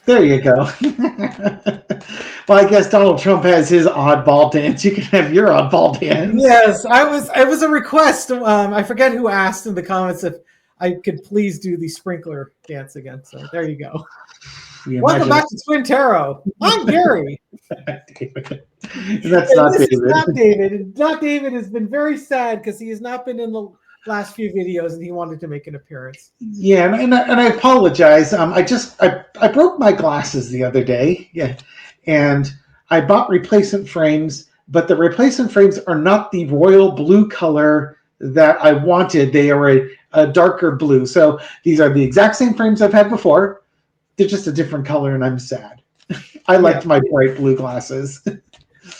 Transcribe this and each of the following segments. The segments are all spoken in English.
There you go. Well, I guess Donald Trump has his oddball dance. You can have your oddball dance. Yes, it was a request. I forget who asked in the comments if I could please do the sprinkler dance again. So there you go. Welcome back to Twin Tarot. I'm Gary. That's not David. Not David. Not David has been very sad because he has not been in the last few videos, and he wanted to make an appearance. Yeah, and I apologize. I broke my glasses the other day. Yeah, and I bought replacement frames, but the replacement frames are not the royal blue color that I wanted. They are a darker blue. So these are the exact same frames I've had before. They're just a different color, and I'm sad. I liked my bright blue glasses.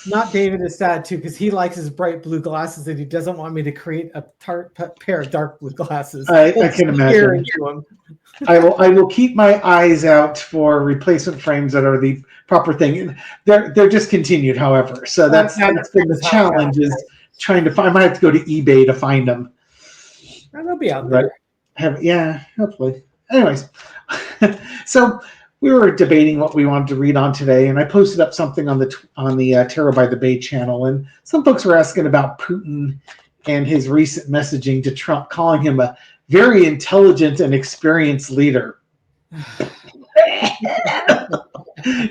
Not David is sad too because he likes his bright blue glasses and he doesn't want me to create a pair of dark blue glasses. I can imagine. I will keep my eyes out for replacement frames that are the proper thing. They're discontinued, however. So that's been the challenge is trying to find. I might have to go to eBay to find them. They'll be out there. Yeah, hopefully. Anyways, so we were debating what we wanted to read on today, and I posted up something on the Tarot by the Bay channel, and some folks were asking about Putin and his recent messaging to Trump, calling him a very intelligent and experienced leader.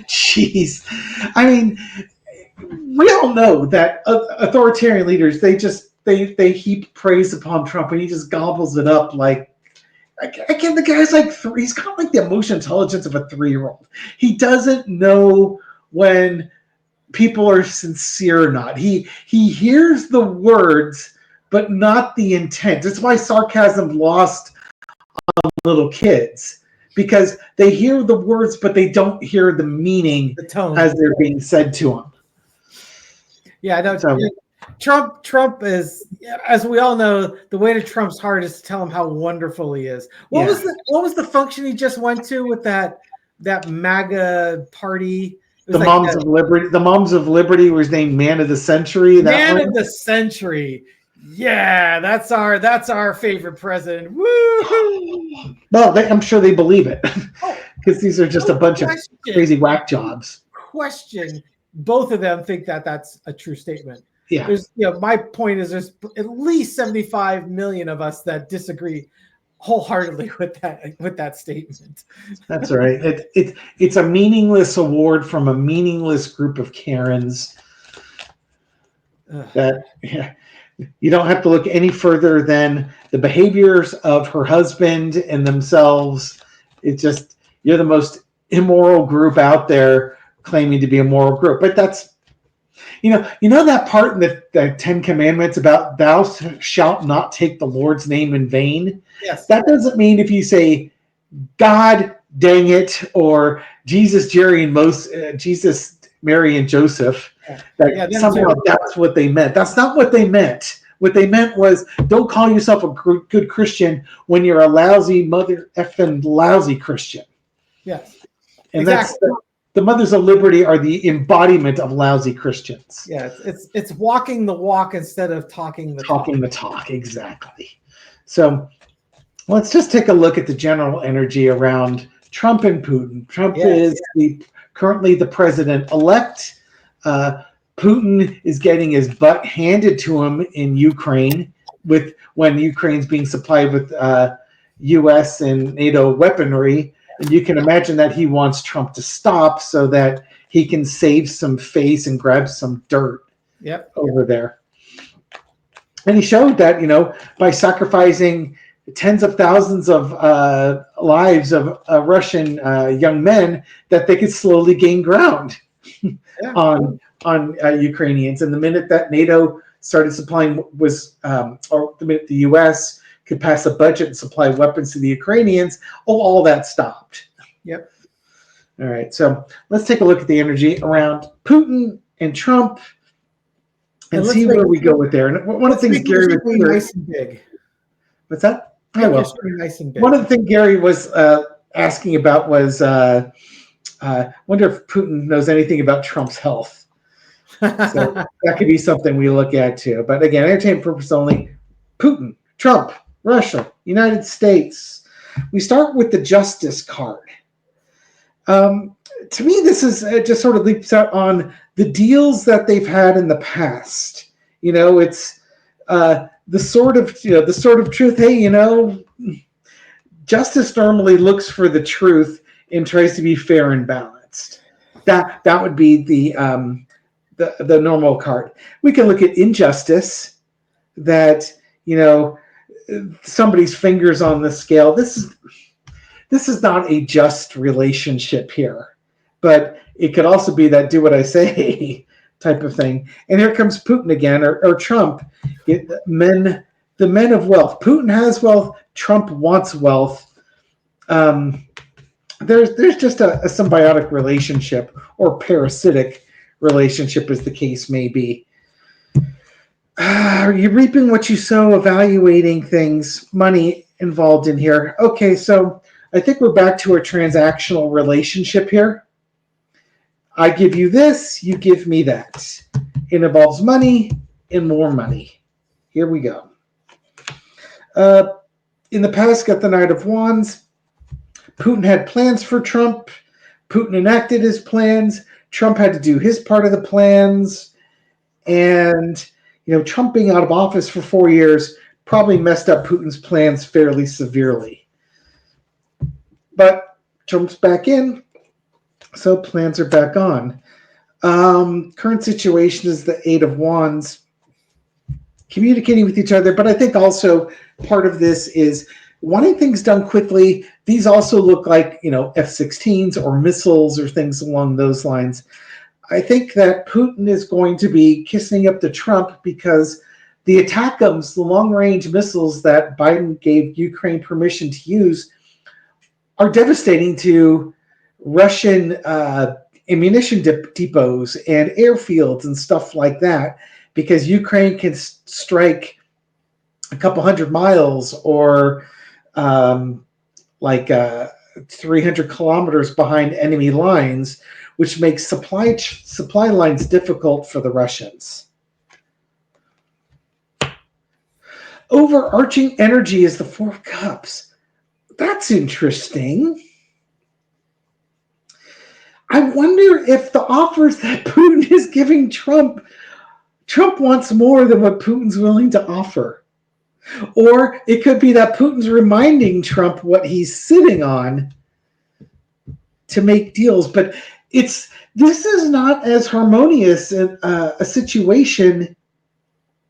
Jeez. I mean, we all know that authoritarian leaders, they heap praise upon Trump, and he just gobbles it up like, again, the guy's like he's got like the emotional intelligence of a 3-year-old. He doesn't know when people are sincere or not. He hears the words, but not the intent. That's why sarcasm lost on little kids, because they hear the words, but they don't hear the meaning, the tone as they're being said to them. Yeah, I know. So, Trump is, as we all know, the way to Trump's heart is to tell him how wonderful he is. What was the function he just went to with that MAGA party? The Moms of Liberty. The Moms of Liberty was named Man of the Century. Man of the Century. Yeah, that's our favorite president. Woo! Well, I'm sure they believe it because these are just a bunch of crazy whack jobs. Question: both of them think that that's a true statement. Yeah. My point is there's at least 75 million of us that disagree wholeheartedly with that statement. That's right. It's a meaningless award from a meaningless group of Karens. You don't have to look any further than the behaviors of her husband and themselves. It's just, you're the most immoral group out there claiming to be a moral group. But that's, you know that part in the 10 Commandments about thou shalt not take the Lord's name in vain? Yes. That doesn't mean if you say God dang it, or Jesus, Jesus, Mary, and Joseph, that somehow that's what they meant. That's not what they meant. What they meant was, don't call yourself a good Christian when you're a lousy mother effing lousy Christian. Yes. And exactly. That's the Mothers of Liberty are the embodiment of lousy Christians. Yeah, it's walking the walk instead of talking the talk. Exactly. So let's just take a look at the general energy around Trump and Putin. Trump is currently the president-elect. Putin is getting his butt handed to him in Ukraine when Ukraine's being supplied with U.S. and NATO weaponry. And you can imagine that he wants Trump to stop so that he can save some face and grab some dirt over there. And he showed that, by sacrificing tens of thousands of lives of Russian young men, that they could slowly gain ground on Ukrainians. And the minute that NATO started supplying or the minute the U.S. could pass a budget and supply weapons to the Ukrainians, all that stopped. Yep. All right, so let's take a look at the energy around Putin and Trump and see where we go with there. And one of the things Gary was nice and big. What's that? Nice and big. One of the things Gary was asking about was, wonder if Putin knows anything about Trump's health. So that could be something we look at too. But again, entertainment purpose only. Putin, Trump, Russia, United States. We start with the Justice card. To me, this is just sort of leaps out on the deals that they've had in the past. It's the sort of truth. Hey, justice normally looks for the truth and tries to be fair and balanced. That would be the normal card. We can look at injustice, that somebody's fingers on the scale. This is not a just relationship here, but it could also be that do what I say type of thing. And here comes Putin again, or Trump. The men of wealth. Putin has wealth. Trump wants wealth. There's just a symbiotic relationship, or parasitic relationship, as the case may be. Are you reaping what you sow? Evaluating things, money involved in here. Okay, so I think we're back to a transactional relationship here. I give you this, you give me that. It involves money and more money. Here we go. In the past, got the Knight of Wands. Putin had plans for Trump. Putin enacted his plans. Trump had to do his part of the plans. And, Trump being out of office for 4 years probably messed up Putin's plans fairly severely. But Trump's back in, so plans are back on. Current situation is the Eight of Wands, communicating with each other, but I think also part of this is wanting things done quickly. These also look like, F-16s or missiles or things along those lines. I think that Putin is going to be kissing up to Trump because the ATACMS, the long-range missiles that Biden gave Ukraine permission to use, are devastating to Russian ammunition depots and airfields and stuff like that, because Ukraine can strike a couple hundred miles or 300 kilometers behind enemy lines, which makes supply lines difficult for the Russians. Overarching energy is the Four of Cups. That's interesting. I wonder if the offers that Putin is giving Trump wants more than what Putin's willing to offer. Or it could be that Putin's reminding Trump what he's sitting on to make deals. But this is not as harmonious a situation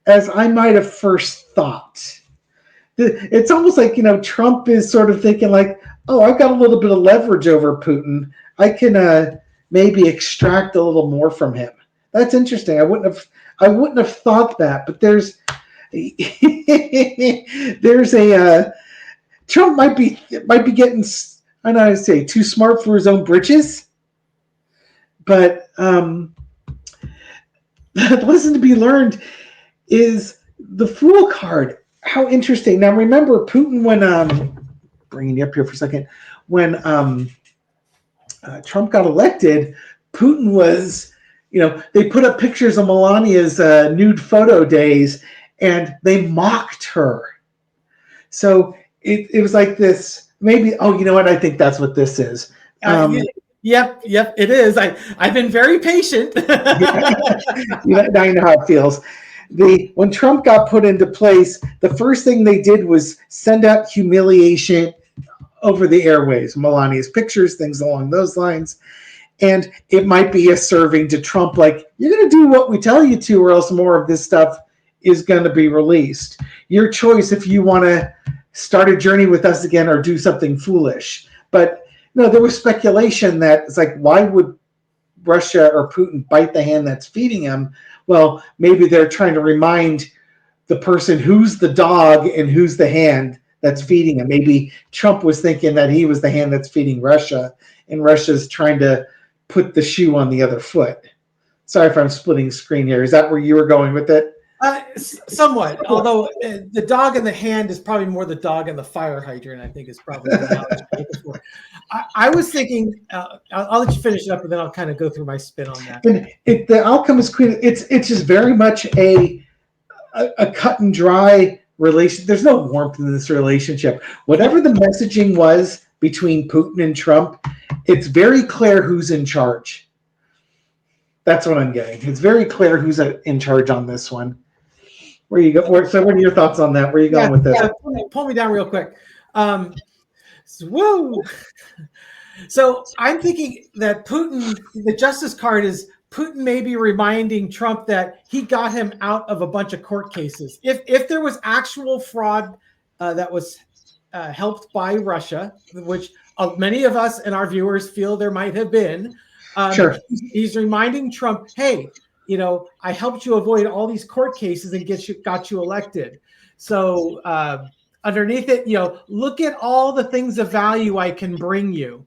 as I might have first thought. It's almost like, Trump is sort of thinking like, oh, I've got a little bit of leverage over Putin. I can maybe extract a little more from him. That's interesting. I wouldn't have thought that, but there's a Trump might be getting, I don't know how to say, too smart for his own britches. But the lesson to be learned is the Fool card. How interesting. Now remember, Putin, when bringing you up here for a second, when Trump got elected, Putin was, they put up pictures of Melania's nude photo days, and they mocked her. So it was like this, maybe, oh, you know what? I think that's what this is. Yep, it is. I've been very patient. Now you know how it feels. When Trump got put into place, the first thing they did was send out humiliation over the airways, Melania's pictures, things along those lines. And it might be a serving to Trump, like, you're going to do what we tell you to, or else more of this stuff is going to be released. Your choice if you want to start a journey with us again or do something foolish. But there was speculation that it's like, why would Russia or Putin bite the hand that's feeding him? Well, maybe they're trying to remind the person who's the dog and who's the hand that's feeding him. Maybe Trump was thinking that he was the hand that's feeding Russia, and Russia's trying to put the shoe on the other foot. Sorry if I'm splitting screen here. Is that where you were going with it? Somewhat, although the dog in the hand is probably more the dog in the fire hydrant, I think is probably the analogy I'm looking for. I was thinking, I'll let you finish it up, and then I'll kind of go through my spin on that. And the outcome is clear. It's just very much a cut and dry relation. There's no warmth in this relationship. Whatever the messaging was between Putin and Trump, it's very clear who's in charge. That's what I'm getting. It's very clear who's in charge on this one. Where you go? So, what are your thoughts on that? Where are you going with this? Yeah, pull me down real quick. Woo! So I'm thinking that Putin, the justice card is Putin may be reminding Trump that he got him out of a bunch of court cases. If there was actual fraud that was helped by Russia, which many of us and our viewers feel there might have been, Sure. He's reminding Trump, hey, I helped you avoid all these court cases and got you elected. So underneath it, look at all the things of value I can bring you.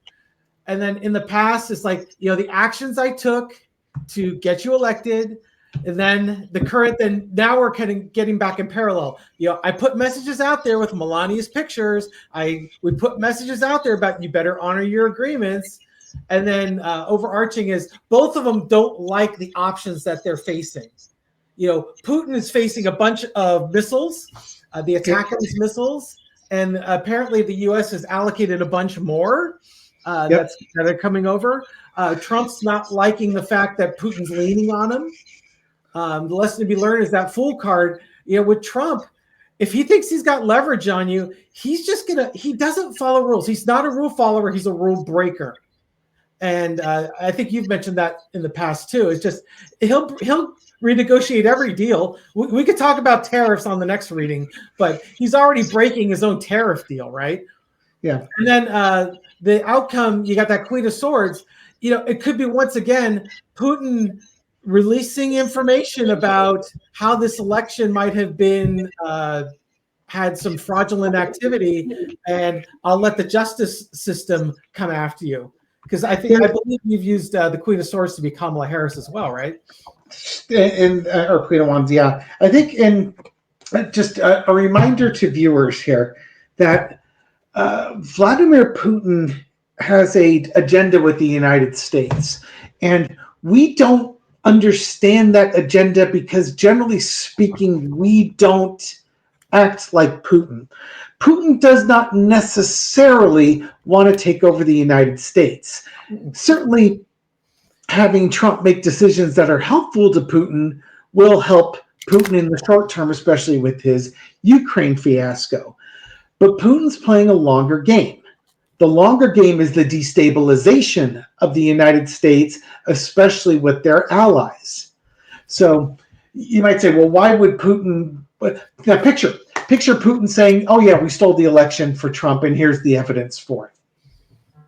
And then in the past, it's like, the actions I took to get you elected. And then the current, then now we're getting back in parallel. I put messages out there with Melania's pictures. We put messages out there about you better honor your agreements. And then overarching is both of them don't like the options that they're facing. Putin is facing a bunch of missiles, the ATACMS missiles, and apparently the U.S. has allocated a bunch more that are coming over. Trump's not liking the fact that Putin's leaning on him. The lesson to be learned is that fool card. With Trump, if he thinks he's got leverage on you, he doesn't follow rules. He's not a rule follower. He's a rule breaker. And I think you've mentioned that in the past too. It's just he'll renegotiate every deal. We could talk about tariffs on the next reading, but he's already breaking his own tariff deal, right? Yeah. And then the outcome, you got that Queen of Swords. It could be once again Putin releasing information about how this election might have been had some fraudulent activity, and I'll let the justice system come after you. Because I believe you've used the Queen of Swords to be Kamala Harris as well, right? Or Queen of Wands, yeah. I think just a reminder to viewers here that Vladimir Putin has an agenda with the United States, and we don't understand that agenda because, generally speaking, we don't act like Putin. Putin does not necessarily want to take over the United States. Certainly, having Trump make decisions that are helpful to Putin will help Putin in the short term, especially with his Ukraine fiasco. But Putin's playing a longer game. The longer game is the destabilization of the United States, especially with their allies. So you might say, well, why would Putin... Now picture Putin saying, oh yeah, we stole the election for Trump and here's the evidence for it.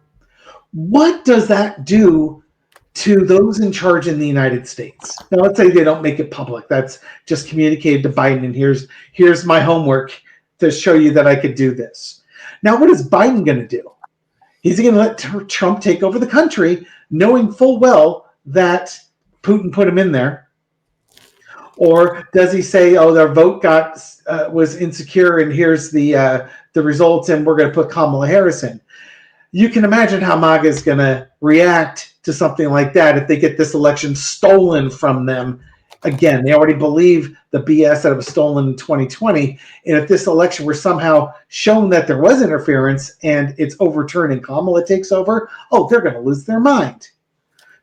What does that do to those in charge in the United States? Now let's say they don't make it public. That's just communicated to Biden, and here's my homework to show you that I could do this. Now what is Biden going to do? He's going to let Trump take over the country, knowing full well that Putin put him in there. Or does he say, "Oh, their vote was insecure, and here's the results, and we're going to put Kamala Harris in"? You can imagine how MAGA is going to react to something like that if they get this election stolen from them. Again, they already believe the BS that it was stolen in 2020, and if this election were somehow shown that there was interference and it's overturned and Kamala takes over, they're going to lose their mind.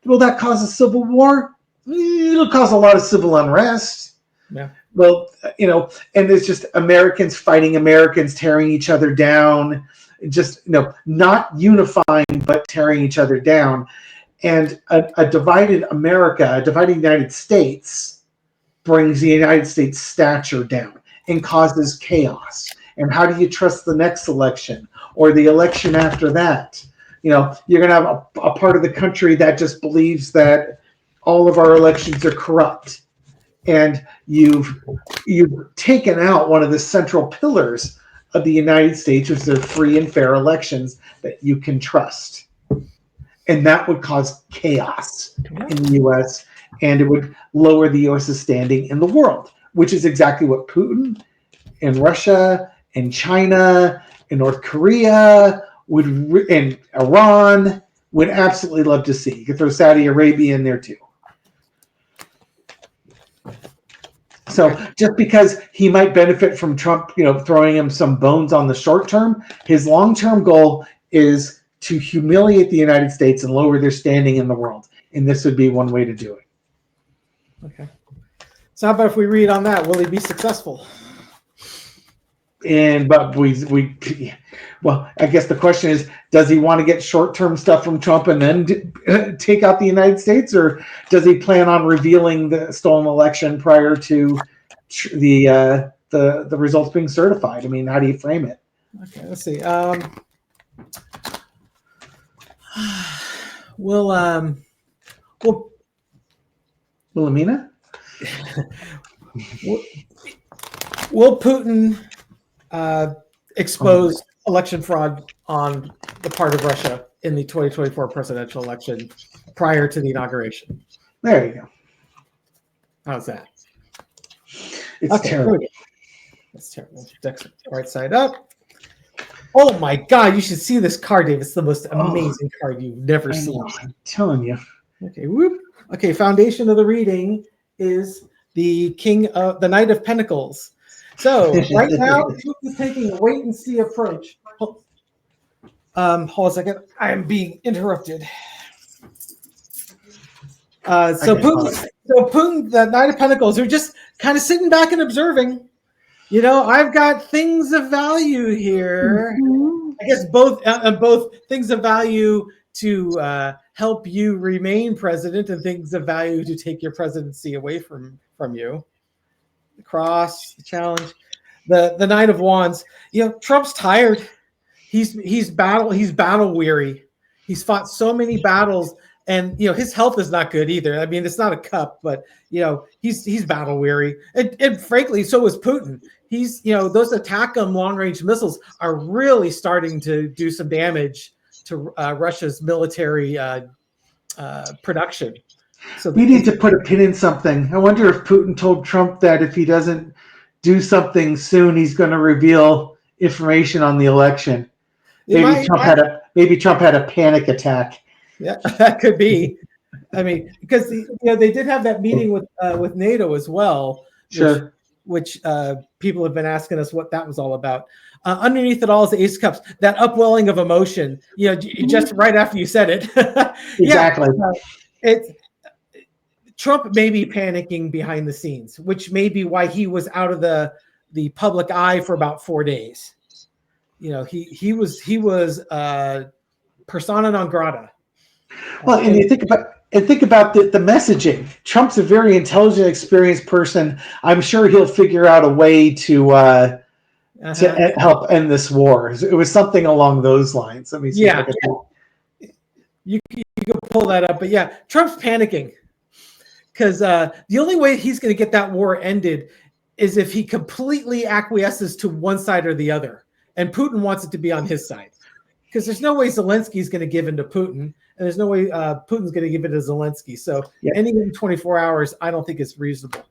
Will that cause a civil war? It'll cause a lot of civil unrest. Yeah. Well, and it's just Americans fighting Americans, tearing each other down, just, not unifying, but tearing each other down. And a divided America, a divided United States brings the United States stature down and causes chaos. And how do you trust the next election or the election after that? You're going to have a part of the country that just believes that all of our elections are corrupt, and you've taken out one of the central pillars of the United States, which are free and fair elections that you can trust, and that would cause chaos in the U.S. and it would lower the U.S.'s standing in the world, which is exactly what Putin and Russia and China and North Korea and Iran would absolutely love to see. You could throw Saudi Arabia in there too. So just because he might benefit from Trump, throwing him some bones on the short term, his long-term goal is to humiliate the United States and lower their standing in the world. And this would be one way to do it. Okay. So how about if we read on that? Will he be successful? But well, I guess the question is, does he want to get short-term stuff from Trump and then take out the United States, or does he plan on revealing the stolen election prior to the results being certified? I mean, how do you frame it? Okay, let's see. Wilhelmina? Will Putin expose election fraud on the part of Russia in the 2024 presidential election prior to the inauguration? There you go. How's that? It's terrible. That's terrible. Right side up. Oh my God! You should see this card, Dave. It's the most amazing card you've never seen. I'm telling you. Okay. Whoop. Okay. Foundation of the reading is the Knight of Pentacles. So right now, Putin's taking a wait and see approach. Hold on a second. I am being interrupted. So Putin, the Knight of Pentacles, are just kind of sitting back and observing. You know, I've got things of value here. Mm-hmm. I guess both things of value to help you remain president, and things of value to take your presidency away from you. The cross, the challenge, the Knight of Wands. You know, Trump's tired. He's battle weary. He's fought so many battles. And, you know, his health is not good either. I mean, it's not a cup, but, you know, he's battle weary. And frankly, so is Putin. He's, you know, those ATACMS long-range missiles are really starting to do some damage to Russia's military production. So we need to put a pin in something. I wonder if Putin told Trump that if he doesn't do something soon, he's going to reveal information on the election. Maybe Trump had a panic attack. Yeah, that could be. I mean, because they did have that meeting with NATO as well. Sure. Which people have been asking us what that was all about. Underneath it all is the Ace of Cups, that upwelling of emotion. You know, just right after you said it. Exactly. Trump may be panicking behind the scenes, which may be why he was out of the public eye for about 4 days. You know, he was persona non grata. Well, and you think about the messaging. Trump's a very intelligent, experienced person. I'm sure he'll figure out a way to help end this war. It was something along those lines. Let me see. Yeah, you can pull that up, but yeah, Trump's panicking because the only way he's going to get that war ended is if he completely acquiesces to one side or the other, and Putin wants it to be on his side. Because there's no way Zelensky's going to give in to Putin, and there's no way Putin's going to give in to Zelensky. So anything in 24 hours, I don't think is reasonable.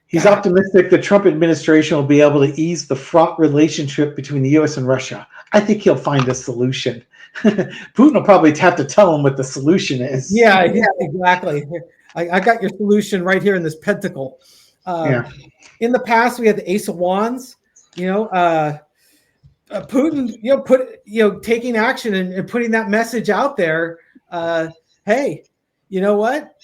He's optimistic the Trump administration will be able to ease the fraught relationship between the U.S. and Russia. I think he'll find a solution. Putin will probably have to tell him what the solution is. Yeah, exactly. I got your solution right here in this pentacle. In the past, we had the Ace of Wands. You know, Putin, taking action and putting that message out there. Hey, you know what?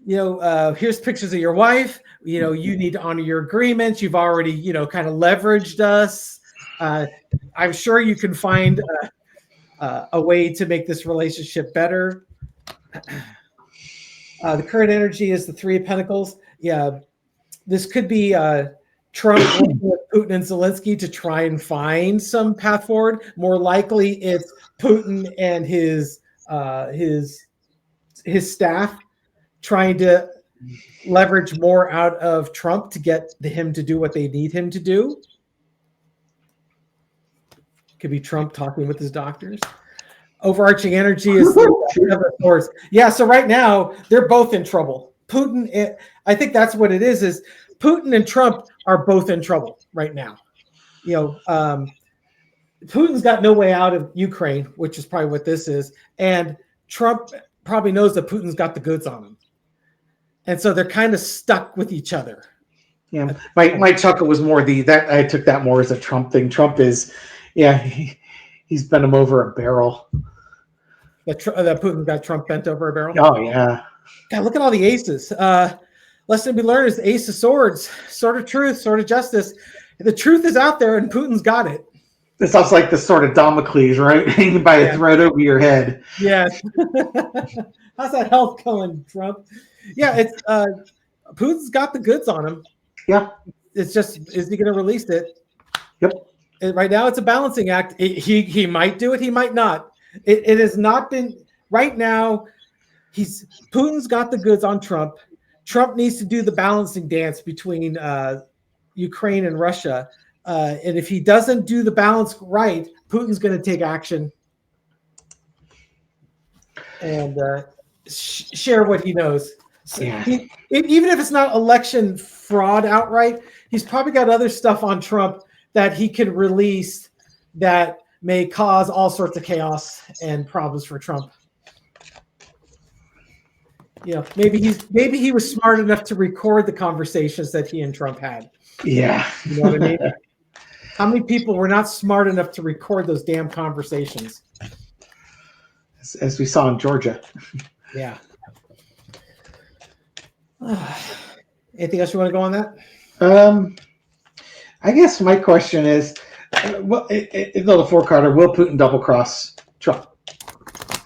Here's pictures of your wife. You need to honor your agreements. You've already, kind of leveraged us. I'm sure you can find a way to make this relationship better. The current energy is the Three of Pentacles. Yeah, this could be Trump working with Putin and Zelensky to try and find some path forward. More likely, it's Putin and his staff trying to leverage more out of Trump to get him to do what they need him to do. Could be Trump talking with his doctors. Overarching energy is the source. Yeah, so right now they're both in trouble. Putin, I think that's what it is Putin and Trump are both in trouble right now. Putin's got no way out of Ukraine, which is probably what this is. And Trump probably knows that Putin's got the goods on him. And so they're kind of stuck with each other. Yeah. My chuckle was more I took that more as a Trump thing. Trump is, he's bent him over a barrel. that Putin got Trump bent over a barrel. Oh yeah. God, look at all the aces. Lesson to be learned is Ace of Swords, Sword of Truth, Sword of Justice. The truth is out there, and Putin's got it. This sounds like the sort of Damocles, right? Hanging by a thread over your head. Yeah. How's that health going, Trump? Yeah, it's Putin's got the goods on him. Yeah. It's just, is he going to release it? Yep. Right now, it's a balancing act. He might do it. He might not. It has not been right now. Putin's got the goods on Trump. Trump needs to do the balancing dance between Ukraine and Russia. And if he doesn't do the balance right, Putin's going to take action and share what he knows. So Yeah. Even if it's not election fraud outright, he's probably got other stuff on Trump that he can release that may cause all sorts of chaos and problems for Trump. You know, maybe he was smart enough to record the conversations that he and Trump had. Yeah. You know what I mean? How many people were not smart enough to record those damn conversations? As we saw in Georgia. Yeah. Anything else you want to go on that? I guess my question is, well, the four-carder, will Putin double-cross Trump?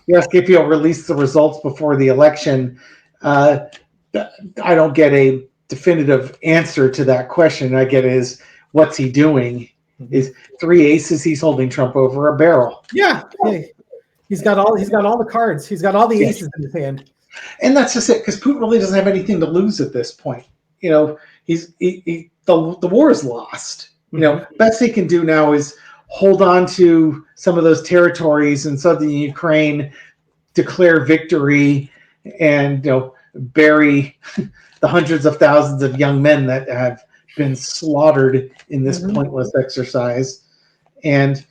You ask if he'll release the results before the election. I don't get a definitive answer to that question. I get is, what's he doing? Is 3 aces, he's holding Trump over a barrel. Yeah. He's got all the cards. He's got all the aces in his hand. And that's just it, because Putin really doesn't have anything to lose at this point. You know, the war is lost. You know, best he can do now is hold on to some of those territories in southern Ukraine, declare victory, and bury the hundreds of thousands of young men that have been slaughtered in this pointless exercise. And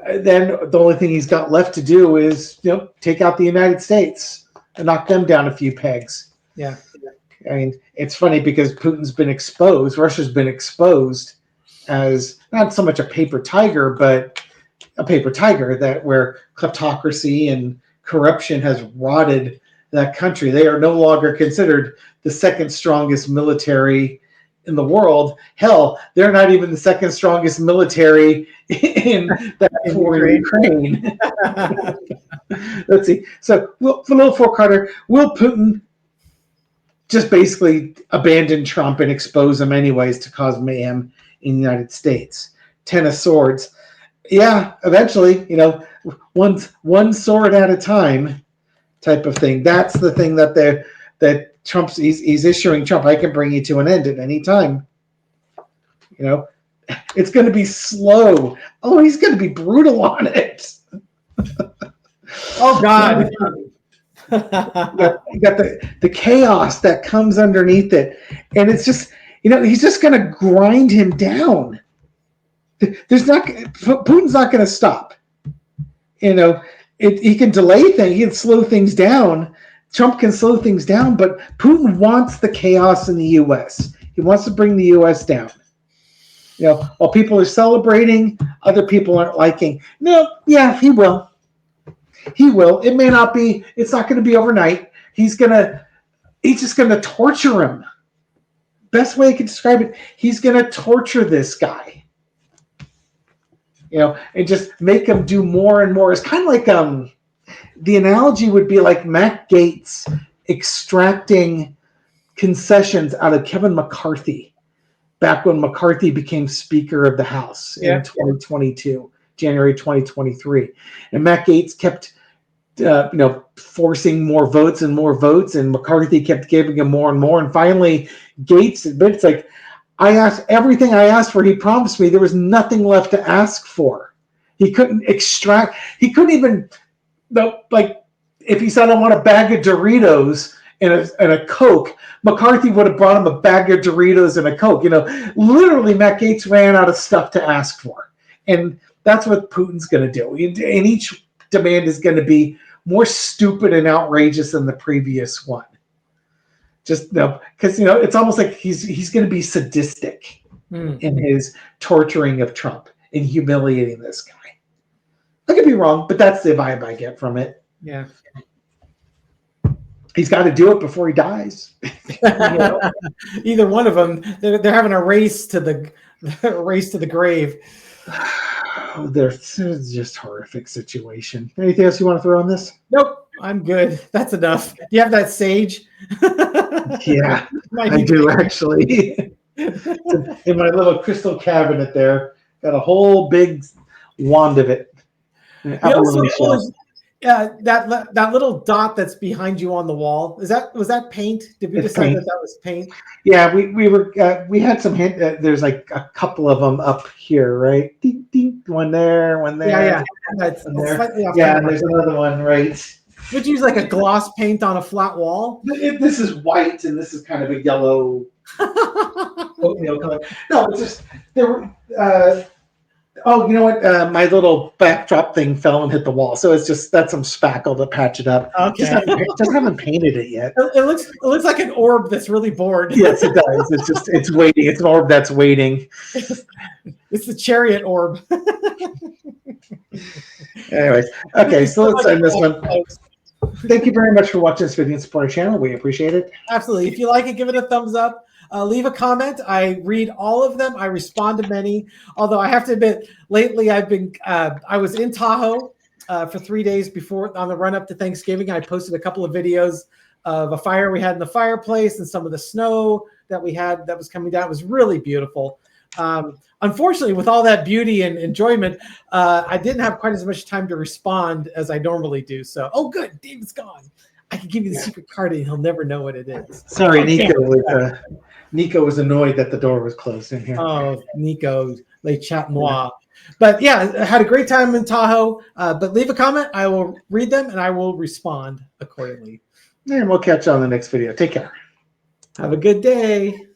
then the only thing he's got left to do is take out the United States and knock them down a few pegs. Yeah. I mean, it's funny because Putin's been exposed, Russia's been exposed as not so much a paper tiger, but a paper tiger where kleptocracy and corruption has rotted that country. They are no longer considered the second strongest military in the world. Hell, they're not even the second strongest military in that war in Ukraine. Let's see. So, little four-carder, will Putin just basically abandon Trump and expose him anyways to cause mayhem in the United States? 10 of Swords. Yeah, eventually, one sword at a time type of thing. That's the thing that Trump's he's issuing Trump. I can bring you to an end at any time. It's going to be slow. Oh, he's going to be brutal on it. Oh God. You got the chaos that comes underneath it, and it's just he's just going to grind him down. Putin's not going to stop. He can delay things, he can slow things down. Trump can slow things down, but Putin wants the chaos in the U.S. He wants to bring the U.S. down. While people are celebrating, other people aren't liking. No, yeah, he will. He will. It may not be. It's not going to be overnight. He's just going to torture him. Best way I can describe it, he's going to torture this guy. And just make him do more and more. It's kind of like the analogy would be like Matt Gaetz extracting concessions out of Kevin McCarthy back when McCarthy became Speaker of the House in 2022, January 2023. And Matt Gaetz kept forcing more votes, and McCarthy kept giving him more and more. And finally, Gaetz admits, I asked everything I asked for. He promised me there was nothing left to ask for. He couldn't even, if he said, I want a bag of Doritos and a Coke, McCarthy would have brought him a bag of Doritos and a Coke. Literally, Matt Gaetz ran out of stuff to ask for. And that's what Putin's going to do. And each demand is going to be more stupid and outrageous than the previous one. Just because it's almost like he's going to be sadistic in his torturing of Trump and humiliating this guy. I could be wrong, but that's the vibe I get from it. Yeah. He's got to do it before he dies. Either one of them, they're having a race to the grave. Oh, there's just horrific situation. Anything else you want to throw on this? Nope, I'm good. That's enough. Do you have that sage? Yeah, I do actually. In my little crystal cabinet there, got a whole big wand of it. That little dot that's behind you on the wall, was that paint? Did we decide that was paint? Yeah, we had some hint. There's like a couple of them up here, right? Ding, ding, one there, one there. Yeah. Yeah, and there's another one, right? Would you use like a gloss paint on a flat wall? This is white, and this is kind of a yellow oatmeal color. No, it's just there were. Oh, you know what? My little backdrop thing fell and hit the wall, so that's some spackle to patch it up. Okay. Just haven't painted it yet. It looks like an orb that's really bored. Yes, it does. It's waiting. It's an orb that's waiting. It's the chariot orb. Anyways, okay, so let's end this one. Thank you very much for watching this video and support our channel. We appreciate it. Absolutely. If you like it, give it a thumbs up. Leave a comment. I read all of them. I respond to many. Although I have to admit, lately I was in Tahoe for 3 days before on the run up to Thanksgiving. I posted a couple of videos of a fire we had in the fireplace and some of the snow that we had that was coming down. It was really beautiful. Unfortunately, with all that beauty and enjoyment, I didn't have quite as much time to respond as I normally do. So, oh, good, David's gone. I can give you the secret card and he'll never know what it is. Sorry, Nico was annoyed that the door was closed in here. Oh, Nico, le chat noir. But yeah, I had a great time in Tahoe. But leave a comment. I will read them and I will respond accordingly. And we'll catch you on the next video. Take care. Have a good day.